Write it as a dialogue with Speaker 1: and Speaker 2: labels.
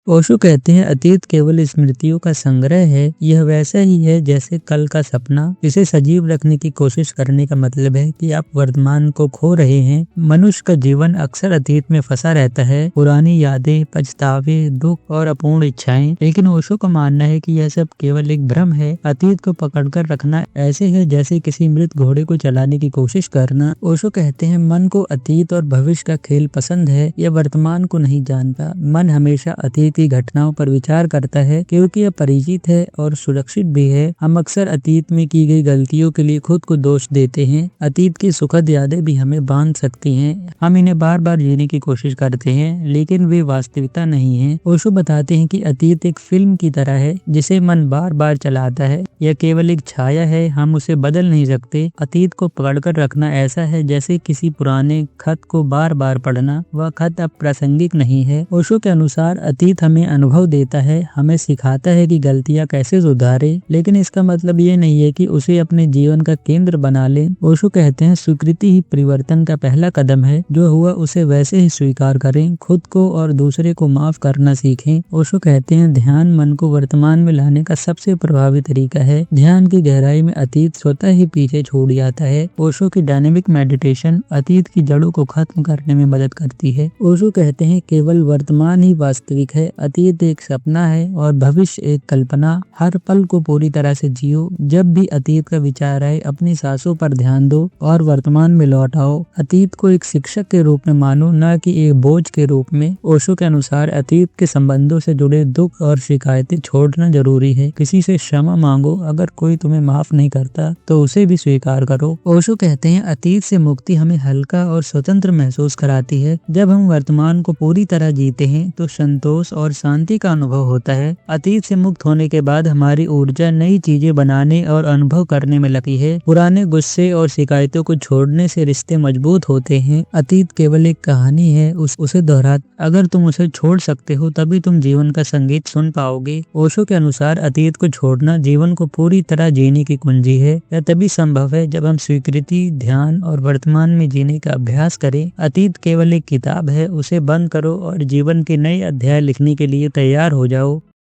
Speaker 1: ओशो कहते हैं अतीत केवल स्मृतियों का संग्रह है। यह वैसा ही है जैसे कल का सपना। इसे सजीव रखने की कोशिश करने का मतलब है कि आप वर्तमान को खो रहे हैं। मनुष्य का जीवन अक्सर अतीत में फंसा रहता है, पुरानी यादें, पछतावे, दुख और अपूर्ण इच्छाएं। लेकिन ओशो का मानना है कि यह सब केवल एक भ्रम है। अतीत को पकड़कर रखना ऐसे है जैसे किसी मृत घोड़े को चलाने की कोशिश करना। ओशो कहते हैं मन को अतीत और भविष्य का खेल पसंद है। यह वर्तमान को नहीं जानता। मन हमेशा अतीत की घटनाओं पर विचार करता है क्योंकि यह परिचित है और सुरक्षित भी है। हम अक्सर अतीत में की गई गलतियों के लिए खुद को दोष देते हैं। अतीत की सुखद यादें भी हमें बांध सकती हैं। हम इन्हें बार बार जीने की कोशिश करते हैं लेकिन वे वास्तविकता नहीं है। ओशो बताते हैं कि अतीत एक फिल्म की तरह है जिसे मन बार बार चलाता है। यह केवल एक छाया है, हम उसे बदल नहीं सकते। अतीत को पकड़कर रखना ऐसा है जैसे किसी पुराने खत को बार बार पढ़ना। वह खत अब प्रासंगिक नहीं है। ओशो के अनुसार अतीत हमें अनुभव देता है, हमें सिखाता है कि गलतियां कैसे सुधारें, लेकिन इसका मतलब ये नहीं है कि उसे अपने जीवन का केंद्र बना ले। ओशो कहते हैं स्वीकृति ही परिवर्तन का पहला कदम है। जो हुआ उसे वैसे ही स्वीकार करें, खुद को और दूसरे को माफ करना सीखें। ओशो कहते हैं ध्यान मन को वर्तमान में लाने का सबसे प्रभावी तरीका है। ध्यान की गहराई में अतीत स्वतः ही पीछे छोड़ जाता है। ओशो की डायनेमिक मेडिटेशन अतीत की जड़ों को खत्म करने में मदद करती है। ओशो कहते हैं केवल वर्तमान ही वास्तविक है। अतीत एक सपना है और भविष्य एक कल्पना। हर पल को पूरी तरह से जियो। जब भी अतीत का विचार आए अपनी सांसों पर ध्यान दो और वर्तमान में लौट आओ। अतीत को एक शिक्षक के रूप में मानो, न कि एक बोझ के रूप में। ओशो के अनुसार अतीत के संबंधों से जुड़े दुख और शिकायतें छोड़ना जरूरी है। किसी से क्षमा मांगो, अगर कोई तुम्हें माफ नहीं करता तो उसे भी स्वीकार करो। ओशो कहते हैं अतीत से मुक्ति हमें हल्का और स्वतंत्र महसूस कराती है। जब हम वर्तमान को पूरी तरह जीते हैं तो संतोष और शांति का अनुभव होता है। अतीत से मुक्त होने के बाद हमारी ऊर्जा नई चीजें बनाने और अनुभव करने में लगी है। पुराने गुस्से और शिकायतों को छोड़ने से रिश्ते मजबूत होते हैं। अतीत केवल एक कहानी है, उसे दोहरा अगर तुम उसे छोड़ सकते हो तभी तुम जीवन का संगीत सुन पाओगे। ओशो के अनुसार अतीत को छोड़ना जीवन को पूरी तरह जीने की कुंजी है। यह तभी संभव है जब हम स्वीकृति, ध्यान और वर्तमान में जीने का अभ्यास करें। अतीत केवल एक किताब है, उसे बंद करो और जीवन के नए अध्याय लिखने के लिए तैयार हो जाओ।